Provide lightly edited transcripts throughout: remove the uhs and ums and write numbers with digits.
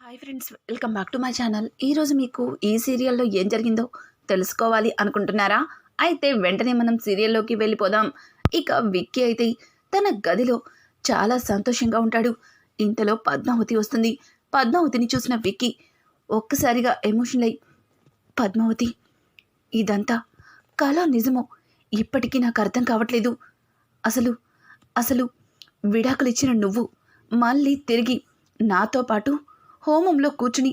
Hi friends, welcome back to my channel. ఈరోజు మీకు ఈ సీరియల్లో ఏం జరిగిందో తెలుసుకోవాలి అనుకుంటున్నారా? అయితే వెంటనే మనం సీరియల్లోకి వెళ్ళిపోదాం. ఇక విక్కీ అయితే తన గదిలో చాలా సంతోషంగా ఉంటాడు. ఇంతలో పద్మావతి వస్తుంది. పద్మావతిని చూసిన విక్కీ ఒక్కసారిగా ఎమోషనల్ అయి, పద్మావతి, ఇదంతా కళ నిజమో ఇప్పటికీ నాకు అర్థం కావట్లేదు. అసలు అసలు విడాకులు ఇచ్చిన నువ్వు మళ్ళీ తిరిగి నాతో పాటు హోమంలో కూర్చుని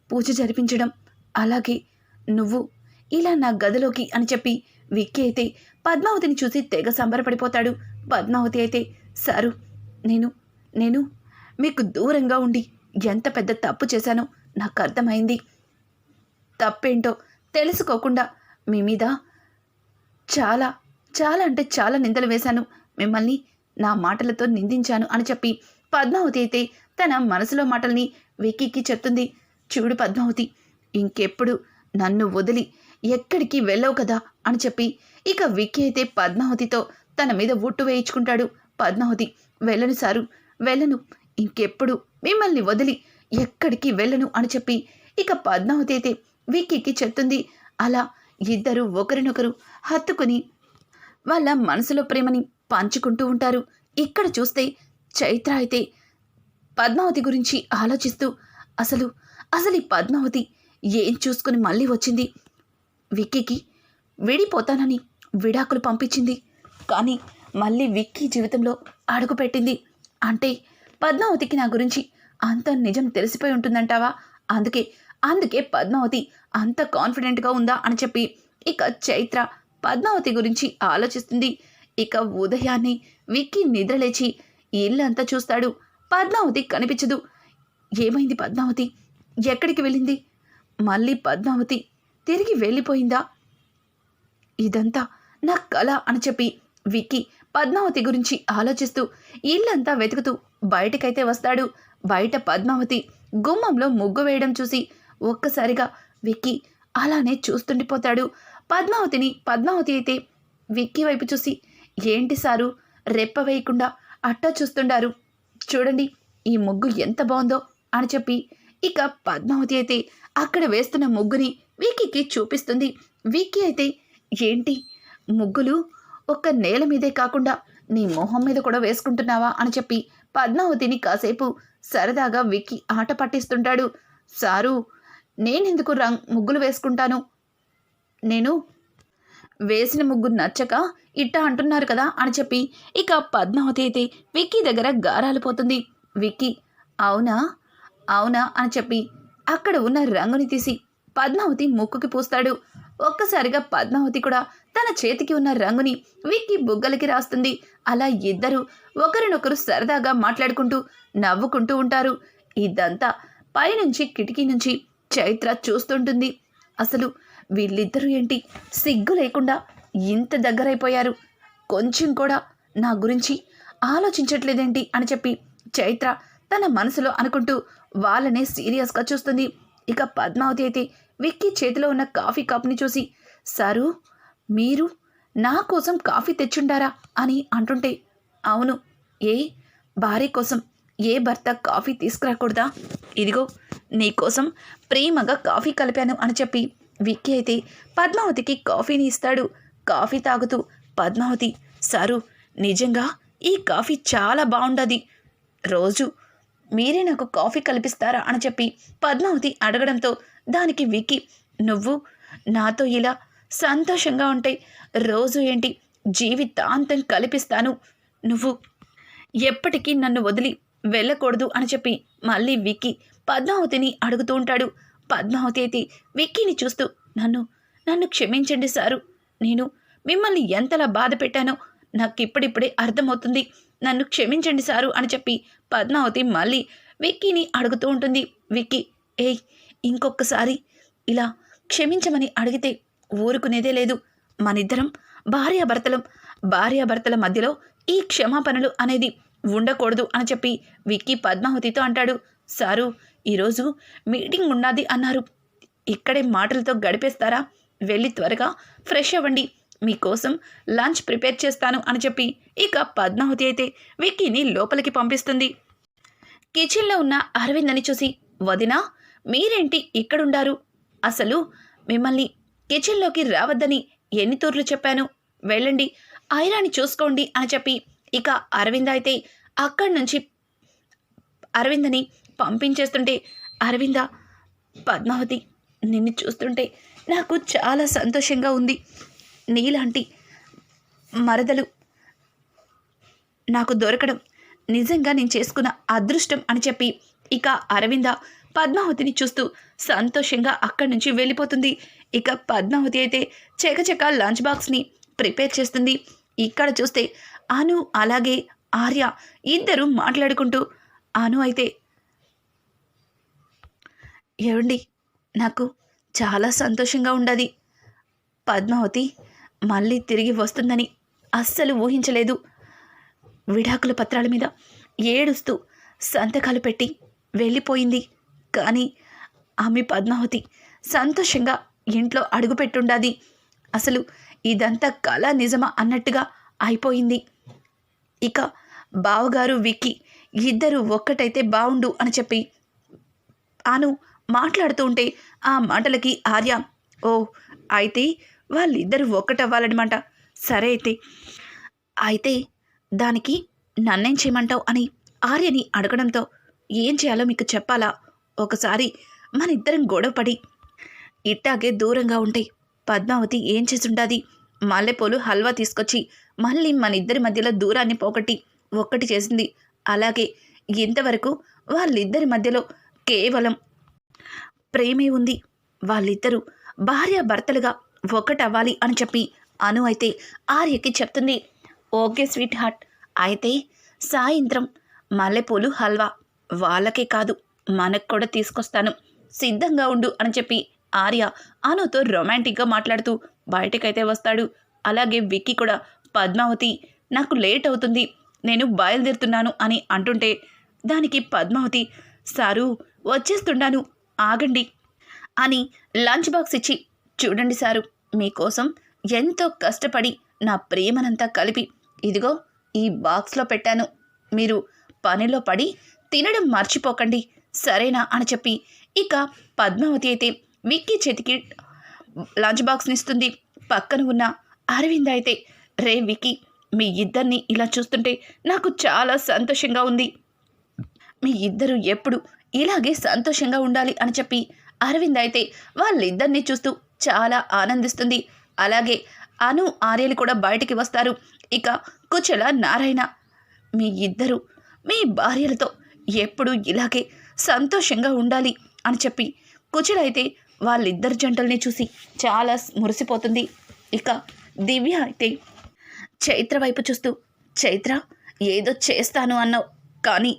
పూజ జరిపించడం, అలాగే నువ్వు ఇలా నా గదిలోకి అని చెప్పి విక్కీ అయితే పద్మావతిని చూసి తెగ సంబరపడిపోతాడు. పద్మావతి అయితే, సారు, నేను నేను మీకు దూరంగా ఉండి ఎంత పెద్ద తప్పు చేశానో నాకు అర్థమైంది. తప్పేంటో తెలుసుకోకుండా మీ మీద చాలా చాలా అంటే చాలా నిందలు వేశాను, మిమ్మల్ని నా మాటలతో నిందించాను అని చెప్పి పద్మావతి అయితే తన మనసులో మాటల్ని విక్కీకి చెప్తుంది. చూడు పద్మావతి, ఇంకెప్పుడు నన్ను వదిలి ఎక్కడికి వెళ్ళవు కదా అని చెప్పి ఇక విక్కీ అయితే పద్మావతితో తన మీద ఒట్టు వేయించుకుంటాడు. పద్మావతి, వెళ్ళను సారు, వెళ్ళను, ఇంకెప్పుడు మిమ్మల్ని వదిలి ఎక్కడికి వెళ్ళను అని చెప్పి ఇక పద్మావతి అయితే విక్కీకి చెప్తుంది. అలా ఇద్దరు ఒకరినొకరు హత్తుకుని వాళ్ళ మనసులో ప్రేమని పంచుకుంటూ ఉంటారు. ఇక్కడ చూస్తే చైత్ర అయితే పద్మావతి గురించి ఆలోచిస్తూ, అసలు ఈ పద్మావతి ఏం చూసుకుని మళ్ళీ వచ్చింది? విక్కీకి విడిపోతానని విడాకులు పంపించింది, కానీ మళ్ళీ విక్కీ జీవితంలో అడుగుపెట్టింది అంటే పద్మావతికి నా గురించి అంత నిజం తెలిసిపోయి ఉంటుందంటావా? అందుకే పద్మావతి అంత కాన్ఫిడెంట్గా ఉందా అని చెప్పి ఇక చైత్ర పద్మావతి గురించి ఆలోచిస్తుంది. ఇక ఉదయాన్నే విక్కీ నిద్రలేచి ఇల్లంతా చూస్తాడు. పద్మావతి కనిపించదు. ఏమైంది పద్మావతి? ఎక్కడికి వెళ్ళింది? మళ్ళీ పద్మావతి తిరిగి వెళ్ళిపోయిందా? ఇదంతా నా కళ అని చెప్పి విక్కీ పద్మావతి గురించి ఆలోచిస్తూ ఇల్లంతా వెతుకుతూ బయటకైతే వస్తాడు. బయట పద్మావతి గుమ్మంలో ముగ్గు వేయడం చూసి ఒక్కసారిగా విక్కీ అలానే చూస్తుండిపోతాడు. పద్మావతి అయితే విక్కీ వైపు చూసి, ఏంటి సారు, రెప్ప వేయకుండా అట్టా చూస్తుండారు? చూడండి ఈ ముగ్గు ఎంత బాగుందో అని చెప్పి ఇక పద్మావతి అయితే అక్కడ వేస్తున్న ముగ్గుని విక్కీకి చూపిస్తుంది. విక్కీ అయితే, ఏంటి ముగ్గులు ఒక్క నేల మీదే కాకుండా నీ మొహం మీద కూడా వేసుకుంటున్నావా అని చెప్పి పద్మావతిని కాసేపు సరదాగా విక్కీ ఆట పట్టిస్తుంటాడు. సారు, నేనెందుకు ముగ్గులు వేసుకుంటాను? నేను వేసిన ముగ్గు నచ్చక ఇట్టా అంటున్నారు కదా అని చెప్పి ఇక పద్మావతి అయితే విక్కీ దగ్గర గారాలిపోతుంది. విక్కీ, అవునా అవునా అని చెప్పి అక్కడ ఉన్న రంగుని తీసి పద్మావతి ముక్కుకి పూస్తాడు. ఒక్కసారిగా పద్మావతి కూడా తన చేతికి ఉన్న రంగుని విక్కీ బుగ్గలకి రాస్తుంది. అలా ఇద్దరు ఒకరినొకరు సరదాగా మాట్లాడుకుంటూ నవ్వుకుంటూ ఉంటారు. ఇదంతా పైనుంచి కిటికీ నుంచి చైత్ర చూస్తుంటుంది. అసలు వీళ్ళిద్దరూ ఏంటి సిగ్గు లేకుండా ఇంత దగ్గరైపోయారు? కొంచెం కూడా నా గురించి ఆలోచించట్లేదేంటి అని చెప్పి చైత్ర తన మనసులో అనుకుంటూ వాళ్ళనే సీరియస్గా చూస్తుంది. ఇక పద్మావతి అయితే విక్కీ చేతిలో ఉన్న కాఫీ కప్ని చూసి, సారు, మీరు నా కోసం కాఫీ తెచ్చుండారా అని అంటుంటే, అవును, ఏ భార్య కోసం ఏ భర్త కాఫీ తీసుకురాకూడదా? ఇదిగో నీకోసం ప్రేమగా కాఫీ కలిపాను అని చెప్పి విక్కీ అయితే పద్మావతికి కాఫీని ఇస్తాడు. కాఫీ తాగుతూ పద్మావతి, సారు, నిజంగా ఈ కాఫీ చాలా బాగుండది, రోజు మీరే నాకు కాఫీ కల్పిస్తారా అని చెప్పి పద్మావతి అడగడంతో దానికి విక్కీ, నువ్వు నాతో ఇలా సంతోషంగా ఉంటే రోజు ఏంటి, జీవితాంతం కల్పిస్తాను, నువ్వు ఎప్పటికీ నన్ను వదిలి వెళ్ళకూడదు అని చెప్పి మళ్ళీ విక్కీ పద్మావతిని అడుగుతూ ఉంటాడు. పద్మావతి అయితే విక్కీని చూస్తూ, నన్ను క్షమించండి సారు, నేను మిమ్మల్ని ఎంతలా బాధ పెట్టానో నాకు ఇప్పుడిప్పుడే అర్థమవుతుంది, నన్ను క్షమించండి సారు అని చెప్పి పద్మావతి మళ్ళీ విక్కీని అడుగుతూ ఉంటుంది. విక్కీ, ఏయ్, ఇంకొకసారి ఇలా క్షమించమని అడిగితే ఊరుకునేదే లేదు, మనిద్దరం భార్యాభర్తల మధ్యలో ఈ క్షమాపణలు అనేది ఉండకూడదు అని చెప్పి విక్కీ పద్మావతితో అంటాడు. సారు, ఈరోజు మీటింగ్ ఉన్నది అన్నారు, ఇక్కడే మాటలతో గడిపేస్తారా? వెళ్ళి త్వరగా ఫ్రెష్ అవ్వండి, మీకోసం లంచ్ ప్రిపేర్ చేస్తాను అని చెప్పి ఇక పద్మావతి అయితే విక్కీని లోపలికి పంపిస్తుంది. కిచెన్లో ఉన్న అరవిందని చూసి, వదినా, మీరేంటి ఇక్కడుండారు? అసలు మిమ్మల్ని కిచెన్లోకి రావద్దని ఎన్ని తూర్లు చెప్పాను? వెళ్ళండి, ఐరాని చూసుకోండి అని చెప్పి ఇక అరవింద అయితే అక్కడి నుంచి అరవిందని పంపించేస్తుంటే, అరవింద, పద్మావతి, నిన్ను చూస్తుంటే నాకు చాలా సంతోషంగా ఉంది. నీలాంటి మరదలు నాకు దొరకడం నిజంగా నేను చేసుకున్న అదృష్టం అని చెప్పి ఇక అరవింద పద్మావతిని చూస్తూ సంతోషంగా అక్కడి నుంచి వెళ్ళిపోతుంది. ఇక పద్మావతి అయితే చకచక లంచ్ బాక్స్ని ప్రిపేర్ చేస్తుంది. ఇక్కడ చూస్తే అను అలాగే ఆర్య ఇద్దరు మాట్లాడుకుంటూ, అను అయితే, ఏవండి, నాకు చాలా సంతోషంగా ఉండదు. పద్మావతి మళ్ళీ తిరిగి వస్తుందని అస్సలు ఊహించలేదు. విడాకుల పత్రాల మీద ఏడుస్తూ సంతకాలు పెట్టి వెళ్ళిపోయింది. కానీ ఆమె పద్మావతి సంతోషంగా ఇంట్లో అడుగుపెట్టుండాది. అసలు ఇదంతా కళ నిజమా అన్నట్టుగా అయిపోయింది. ఇక బావగారు విక్కీ ఇద్దరు ఒక్కటైతే బావుండు అని చెప్పి అను మాట్లాడుతూ ఉంటే ఆ మాటలకి ఆర్య, ఓ అయితే వాళ్ళిద్దరు ఒక్కటవ్వాలన్నమాట. సరే అయితే దానికి నన్నేం చేయమంటావు అని ఆర్యని అడగడంతో, ఏం చేయాలో మీకు చెప్పాలా? ఒకసారి మన ఇద్దరం గొడవపడి ఇట్టాగే దూరంగా ఉంటే పద్మావతి ఏం చేసుండాది? మల్లెపూలు హల్వా తీసుకొచ్చి మళ్ళీ మన ఇద్దరి మధ్యలో దూరాన్ని పోగొట్టి ఒక్కటి చేసింది. అలాగే ఇంతవరకు వాళ్ళిద్దరి మధ్యలో కేవలం ప్రేమే ఉంది. వాళ్ళిద్దరూ భార్యాభర్తలుగా ఒక్కటవ్వాలి అని చెప్పి అను అయితే ఆర్యకి చెప్తుంది. ఓకే స్వీట్ హార్ట్, అయితే సాయంత్రం మల్లెపూలు హల్వా వాళ్ళకే కాదు మనకు కూడా తీసుకొస్తాను, సిద్ధంగా ఉండు అని చెప్పి ఆర్య అనుతో రొమాంటిక్గా మాట్లాడుతూ బయటకైతే వస్తాడు. అలాగే విక్కీ కూడా, పద్మావతి, నాకు లేట్ అవుతుంది, నేను బయలుదేరుతున్నాను అని అంటుంటే దానికి పద్మావతి, సారు వచ్చేస్తున్నాను ఆగండి అని లంచ్ బాక్స్ ఇచ్చి, చూడండి సారు, మీకోసం ఎంతో కష్టపడి నా ప్రేమనంతా కలిపి ఇదిగో ఈ బాక్స్లో పెట్టాను, మీరు పనిలో పడి తినడం మర్చిపోకండి, సరేనా అని చెప్పి ఇక పద్మావతి అయితే విక్కీ చేతికి లంచ్ బాక్స్ని ఇస్తుంది. పక్కన ఉన్న అరవింద్ అయితే, రే విక్కీ, మీ ఇద్దరిని ఇలా చూస్తుంటే నాకు చాలా సంతోషంగా ఉంది, మీ ఇద్దరు ఎప్పుడు ఇలాగే సంతోషంగా ఉండాలి అని చెప్పి అరవింద్ అయితే వాళ్ళిద్దరినీ చూస్తూ చాలా ఆనందిస్తుంది. అలాగే అను ఆర్యలు కూడా బయటికి వస్తారు. ఇక కుచల నారాయణ, మీ ఇద్దరు మీ భార్యలతో ఎప్పుడు ఇలాగే సంతోషంగా ఉండాలి అని చెప్పి కుచల అయితే వాళ్ళిద్దరు జంటల్ని చూసి చాలా మురిసిపోతుంది. ఇక దివ్య అయితే చైత్ర వైపు చూస్తూ, చైత్ర, ఏదో చేస్తాను అన్నావు కానీ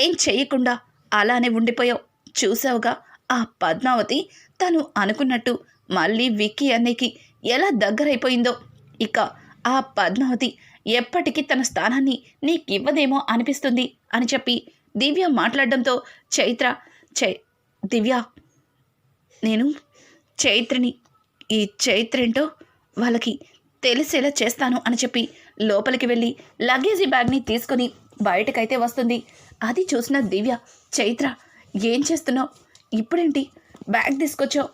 ఏం చేయకుండా అలానే ఉండిపోయావు, చూసావుగా ఆ పద్మావతి తను అనుకున్నట్టు మళ్ళీ విక్కీ అన్నయ్యకి ఎలా దగ్గరైపోయిందో. ఇక ఆ పద్మావతి ఎప్పటికీ తన స్థానాన్ని నీకివ్వదేమో అనిపిస్తుంది అని చెప్పి దివ్య మాట్లాడడంతో చైత్ర, దివ్య, నేను చైత్రని, ఈ చైత్రేంటో వాళ్ళకి తెలిసేలా చేస్తాను అని చెప్పి లోపలికి వెళ్ళి లగేజీ బ్యాగ్ని తీసుకొని బయటకైతే వస్తుంది. అది చూసిన దివ్య, చైత్ర, ఏం చేస్తున్నావు? ఇప్పుడేంటి బ్యాగ్ తీసుకొచ్చావు?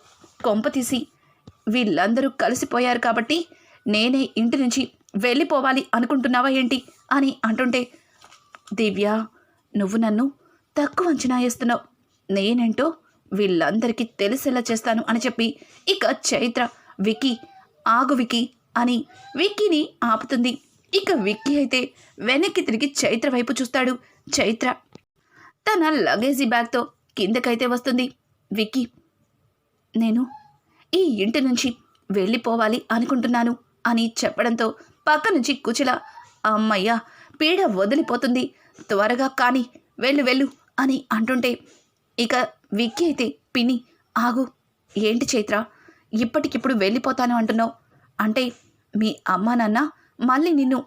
కొంప తీసి వీళ్ళందరూ కలిసిపోయారు కాబట్టి నేనే ఇంటి నుంచి వెళ్ళిపోవాలి అనుకుంటున్నావా ఏంటి అని అంటుంటే, దివ్య, నువ్వు నన్ను తక్కువ అంచనా వేస్తున్నావు, నేనేంటో వీళ్ళందరికీ తెలిసేలా చేస్తాను అని చెప్పి ఇక చైత్ర, విక్కీ, ఆగు విక్కీ అని విక్కీని ఆపుతుంది. ఇక విక్కీ అయితే వెనక్కి తిరిగి చైత్ర వైపు చూస్తాడు. చైత్ర తన లగేజీ బ్యాగ్తో కిందకైతే వస్తుంది. విక్కీ, నేను ఈ ఇంటి నుంచి వెళ్ళిపోవాలి అనుకుంటున్నాను అని చెప్పడంతో పక్క నుంచి కుచల, అమ్మయ్య, పీడ వదిలిపోతుంది, త్వరగా కానీ వెళ్ళు అని అంటుంటే ఇక విక్కీ అయితే, పిన్ని, ఆగు, ఏంటి చైత్ర, ఇప్పటికిప్పుడు వెళ్ళిపోతాను అంటున్నావు? అంటే మీ అమ్మా నాన్న మళ్ళీ నిన్ను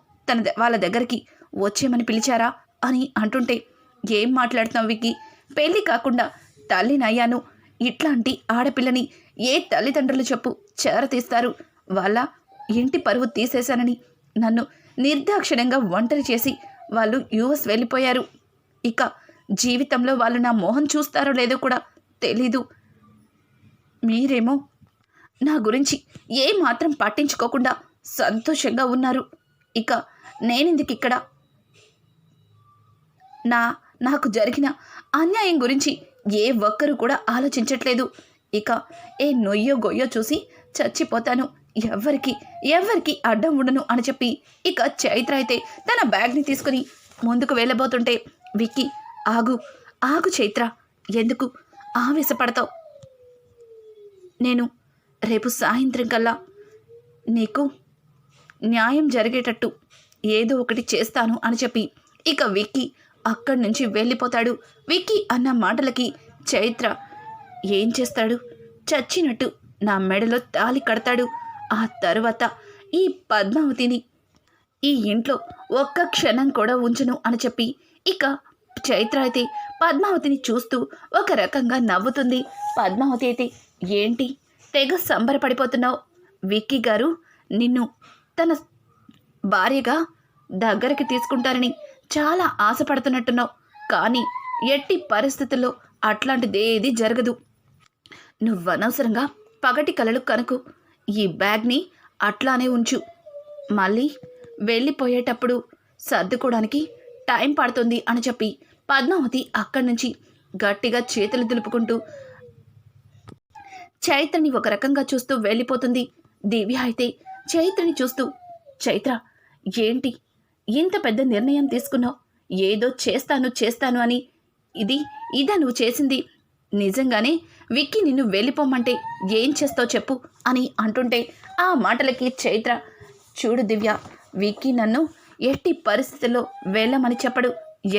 వాళ్ళ దగ్గరికి వచ్చేయమని పిలిచారా అని అంటుంటే, ఏం మాట్లాడుతున్నావు విక్కీ, పెళ్ళి కాకుండా తల్లినయ్యాను, ఇట్లాంటి ఆడపిల్లని ఏ తల్లిదండ్రులు చెప్పు చేరతీస్తారు? వాళ్ళ ఇంటి పరువు తీసేశానని నన్ను నిర్దాక్షిణ్యంగా ఒంటరి చేసి వాళ్ళు యూఎస్ వెళ్ళిపోయారు. ఇక జీవితంలో వాళ్ళు నా మొహం చూస్తారో లేదో కూడా తెలీదు. మీరేమో నా గురించి ఏమాత్రం పట్టించుకోకుండా సంతోషంగా ఉన్నారు. ఇక నేనెందుకిక్కడ? నాకు జరిగిన అన్యాయం గురించి ఏ ఒక్కరు కూడా ఆలోచించట్లేదు. ఇక ఏ నొయ్యో గొయ్యో చూసి చచ్చిపోతాను. ఎవరికి అడ్డం ఉండను అని చెప్పి ఇక చైత్ర అయితే తన బ్యాగ్ని తీసుకుని ముందుకు వెళ్ళబోతుంటే విక్కీ, ఆగు చైత్ర, ఎందుకు ఆవేశపడతావు? నేను రేపు సాయంత్రం కల్లా నీకు న్యాయం జరిగేటట్టు ఏదో ఒకటి చేస్తాను అని చెప్పి ఇక విక్కీ అక్కడి నుంచి వెళ్ళిపోతాడు. విక్కీ అన్న మాటలకి చైత్ర ఏం చేస్తాడు? చచ్చినట్టు నా మెడలో తాళి కడతాడు. ఆ తరువాత ఈ పద్మావతిని ఈ ఇంట్లో ఒక్క క్షణం కూడా ఉంచను అని చెప్పి ఇక చైత్ర అయితే పద్మావతిని చూస్తూ ఒక రకంగా నవ్వుతుంది. పద్మావతి అయితే, ఏంటి తెగ సంబరపడిపోతున్నావు? విక్కీ గారు నిన్ను తన భార్యగా దగ్గరికి తీసుకుంటారని చాలా ఆశపడుతున్నట్టున్నావు. కానీ ఎట్టి పరిస్థితుల్లో అట్లాంటిదేది జరగదు. నువ్వనవసరంగా పగటి కలలు కనుకు. ఈ బ్యాగ్ని అట్లానే ఉంచు. మళ్ళీ వెళ్ళిపోయేటప్పుడు సర్దుకోవడానికి టైం పడుతుంది అని చెప్పి పద్మావతి అక్కడి నుంచి గట్టిగా చేతులు దులుపుకుంటూ చైత్రని ఒక రకంగా చూస్తూ వెళ్ళిపోతుంది. దివ్య అయితే చైత్రని చూస్తూ, చైత్ర, ఏంటి ఇంత పెద్ద నిర్ణయం తీసుకున్నావు? ఏదో చేస్తాను అని ఇదా నువ్వు చేసింది? నిజంగానే విక్కీ నిన్ను వెళ్ళిపోమంటే ఏం చేస్తావు చెప్పు అని అంటుంటే ఆ మాటలకి చైత్ర, చూడు దివ్య, విక్కీ నన్ను ఎట్టి పరిస్థితుల్లో వెళ్ళమని చెప్పడు.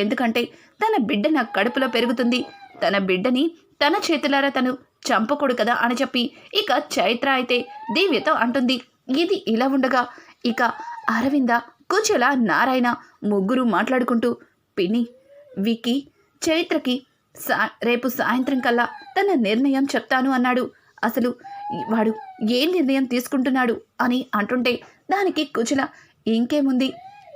ఎందుకంటే తన బిడ్డ నా కడుపులో పెరుగుతుంది. తన బిడ్డని తన చేతులారా తను చంపకూడదు కదా అని చెప్పి ఇక చైత్ర అయితే దివ్యతో అంటుంది. ఇది ఇలా ఉండగా ఇక అరవింద, కుచల, నారాయణ ముగ్గురు మాట్లాడుకుంటూ, పిన్ని, విక్కీ చైత్రకి రేపు సాయంత్రం కల్లా తన నిర్ణయం చెప్తాను అన్నాడు. అసలు వాడు ఏ నిర్ణయం తీసుకుంటున్నాడు అని అంటుంటే దానికి కుచల, ఇంకేముంది,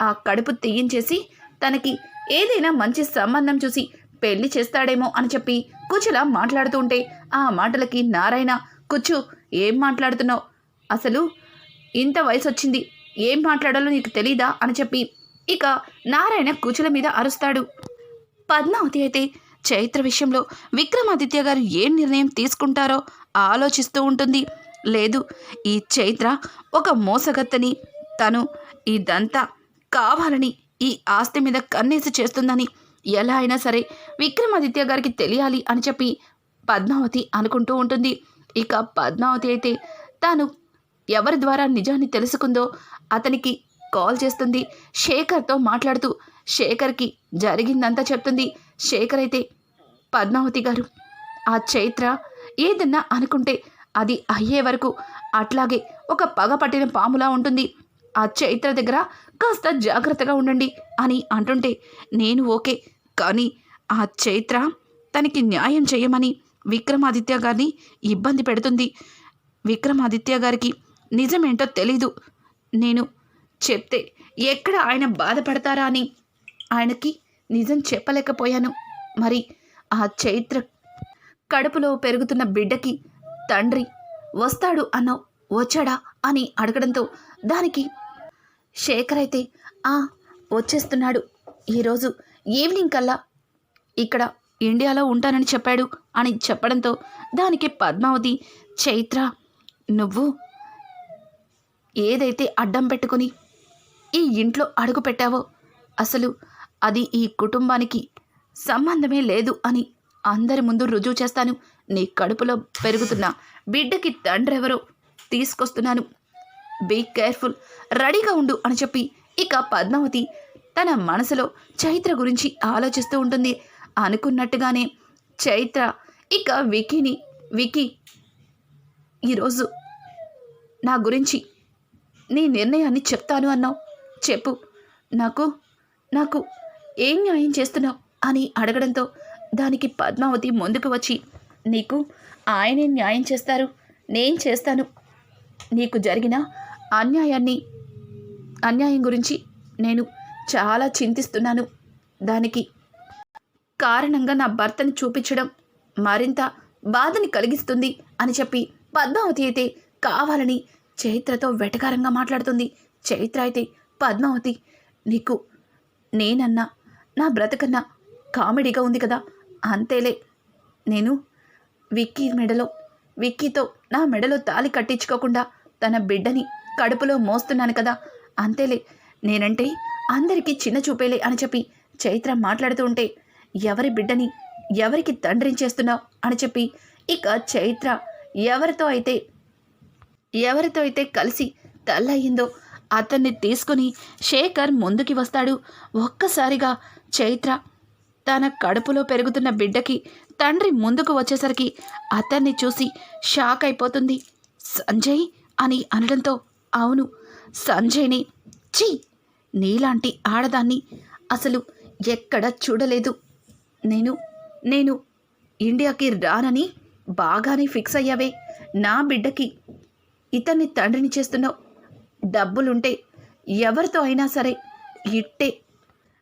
ఆ కడుపు తీయించేసి తనకి ఏదైనా మంచి సంబంధం చూసి పెళ్లి చేస్తాడేమో అని చెప్పి కుచల మాట్లాడుతూ ఉంటే ఆ మాటలకి నారాయణ, కుచ్చు, ఏం మాట్లాడుతున్నావు? అసలు ఇంత వయసు వచ్చింది, ఏం మాట్లాడాలో నీకు తెలీదా అని చెప్పి ఇక నారాయణ కుచుల మీద అరుస్తాడు. పద్మావతి అయితే చైత్ర విషయంలో విక్రమాదిత్య గారు ఏం నిర్ణయం తీసుకుంటారో ఆలోచిస్తూ ఉంటుంది. లేదు, ఈ చైత్ర ఒక మోసగత్తని, తను ఇదంతా కావాలని ఈ ఆస్తి మీద కన్నేసి చేస్తుందని ఎలా అయినా సరే విక్రమాదిత్య గారికి తెలియాలి అని చెప్పి పద్మావతి అనుకుంటూ ఉంటుంది. ఇక పద్మావతి అయితే తాను ఎవరి ద్వారా నిజాన్ని తెలుసుకుందో అతనికి కాల్ చేస్తుంది. శేఖర్తో మాట్లాడుతూ శేఖర్కి జరిగిందంతా చెప్తుంది. శేఖర్ అయితే, పద్మావతి గారు, ఆ చైత్ర ఏదన్నా అనుకుంటే అది అయ్యే వరకు అట్లాగే ఒక పగ పట్టిన పాములా ఉంటుంది. ఆ చైత్ర దగ్గర కాస్త జాగ్రత్తగా ఉండండి అని అంటుంటే, నేను ఓకే, కానీ ఆ చైత్ర తనకి న్యాయం చేయమని విక్రమాదిత్య గారిని ఇబ్బంది పెడుతుంది. విక్రమాదిత్య గారికి నిజమేంటో తెలీదు. నేను చెప్తే ఎక్కడ ఆయన బాధపడతారా అని ఆయనకి నిజం చెప్పలేకపోయాను. మరి ఆ చైత్ర కడుపులో పెరుగుతున్న బిడ్డకి తండ్రి వస్తాడు అన్నావు, వచ్చాడా అని అడగడంతో దానికి శేఖర్ అయితే, వచ్చేస్తున్నాడు, ఈరోజు ఈవినింగ్ కల్లా ఇక్కడ ఇండియాలో ఉంటానని చెప్పాడు అని చెప్పడంతో దానికి పద్మావతి, చైత్ర, నువ్వు ఏదైతే అడ్డం పెట్టుకుని ఈ ఇంట్లో అడుగు పెట్టావో అసలు అది ఈ కుటుంబానికి సంబంధమే లేదు అని అందరి ముందు రుజువు చేస్తాను. నీ కడుపులో పెరుగుతున్న బిడ్డకి తండ్రి ఎవరో తీసుకొస్తున్నాను. బీ కేర్ఫుల్, రెడీగా ఉండు అని చెప్పి ఇక పద్మావతి తన మనసులో చైత్ర గురించి ఆలోచిస్తూ ఉంటుంది. అనుకున్నట్టుగానే చైత్ర ఇక విక్కీ, ఈరోజు నా గురించి నీ నిర్ణయాన్ని చెప్తాను అన్నావు, చెప్పు, నాకు ఏం న్యాయం చేస్తున్నావు అని అడగడంతో దానికి పద్మావతి ముందుకు వచ్చి, నీకు ఆయనే న్యాయం చేస్తారు, నేను చేస్తాను. నీకు జరిగిన అన్యాయం గురించి నేను చాలా చింతిస్తున్నాను. దానికి కారణంగా నా భర్తని చూపించడం మరింత బాధని కలిగిస్తుంది అని చెప్పి పద్మావతి అయితే కావాలని చైత్రతో వెటకారంగా మాట్లాడుతుంది. చైత్ర అయితే పద్మావతి, నీకు నేనన్నా నా బ్రతకన్నా కామెడీగా ఉంది కదా, అంతేలే, నేను విక్కీతో నా మెడలో తాళి కట్టించుకోకుండా తన బిడ్డని కడుపులో మోస్తున్నాను కదా, అంతేలే, నేనంటే అందరికీ చిన్న చూపేలే అని చెప్పి చైత్ర మాట్లాడుతూ ఉంటే, ఎవరి బిడ్డని ఎవరికి తండ్రిని చేస్తున్నావు అని చెప్పి ఇక చైత్ర ఎవరితో అయితే కలిసి తల్లయిందో అతన్ని తీసుకుని శేఖర్ ముందుకి వస్తాడు. ఒక్కసారిగా చైత్ర తన కడుపులో పెరుగుతున్న బిడ్డకి తండ్రి ముందుకు వచ్చేసరికి అతన్ని చూసి షాక్ అయిపోతుంది. సంజయ్ అని అనడంతో, అవును సంజయ్ని, ఛీ, నీలాంటి ఆడదాన్ని అసలు ఎక్కడ చూడలేదు, నేను ఇండియాకి రానని బాగానే ఫిక్స్ అయ్యావే, నా బిడ్డకి ఇతన్ని తండ్రిని చేస్తున్నావు, డబ్బులుంటే ఎవరితో అయినా సరే ఇట్టే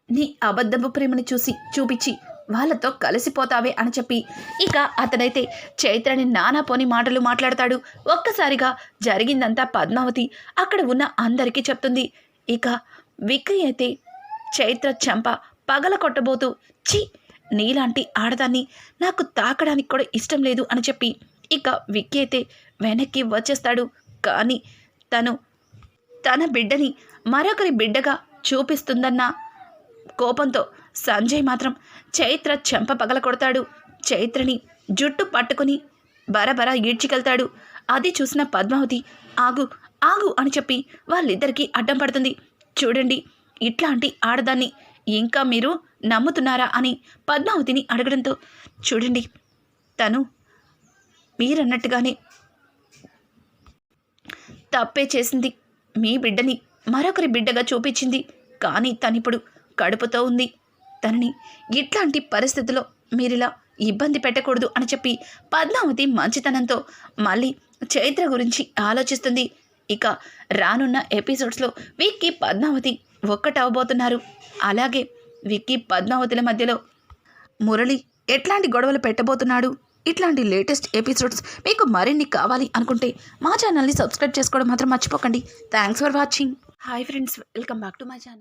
నీ అబద్ధపు ప్రేమని చూపించి వాళ్ళతో కలిసిపోతావే అని చెప్పి ఇక అతనైతే చైత్రని నానా పోని మాటలు మాట్లాడతాడు. ఒక్కసారిగా జరిగిందంతా పద్మావతి అక్కడ ఉన్న అందరికీ చెప్తుంది. ఇక విక్కీ అయితే చైత్ర చెంప పగల కొట్టబోతూ, ఛీ, నీలాంటి ఆడదాన్ని నాకు తాకడానికి కూడా ఇష్టం లేదు అని చెప్పి ఇక విక్కీ అయితే వెనక్కి వచ్చేస్తాడు. కానీ తన బిడ్డని మరొకరి బిడ్డగా చూపిస్తుందన్న కోపంతో సంజయ్ మాత్రం చైత్ర చెంప పగల కొడతాడు. చైత్రని జుట్టు పట్టుకుని బరబరా ఈడ్చికెళ్తాడు. అది చూసిన పద్మావతి, ఆగు ఆగు అని చెప్పి వాళ్ళిద్దరికీ అడ్డం పడుతుంది. చూడండి, ఇట్లాంటి ఆడదాన్ని ఇంకా మీరు నమ్ముతున్నారా అని పద్మావతిని అడగడంతో, చూడండి, తను మీరన్నట్టుగానే తప్పే చేసింది, మీ బిడ్డని మరొకరి బిడ్డగా చూపించింది, కానీ తనిప్పుడు కడుపుతో ఉంది, తనని ఇట్లాంటి పరిస్థితుల్లో మీరిలా ఇబ్బంది పెట్టకూడదు అని చెప్పి పద్మావతి మంచితనంతో మళ్ళీ చైత్ర గురించి ఆలోచిస్తుంది. ఇక రానున్న ఎపిసోడ్స్లో విక్కీ పద్మావతి ఒక్కటవబోతున్నారు. అలాగే విక్కీ పద్మావతుల మధ్యలో మురళి ఎట్లాంటి గొడవలు పెట్టబోతున్నాడు, ఇట్లాంటి లేటెస్ట్ ఎపిసోడ్స్ మీకు మరిన్ని కావాలి అనుకుంటే మా ఛానల్ని సబ్స్క్రైబ్ చేసుకోవడం మాత్రం మర్చిపోకండి. Thanks for watching. Hi friends, welcome back to my channel.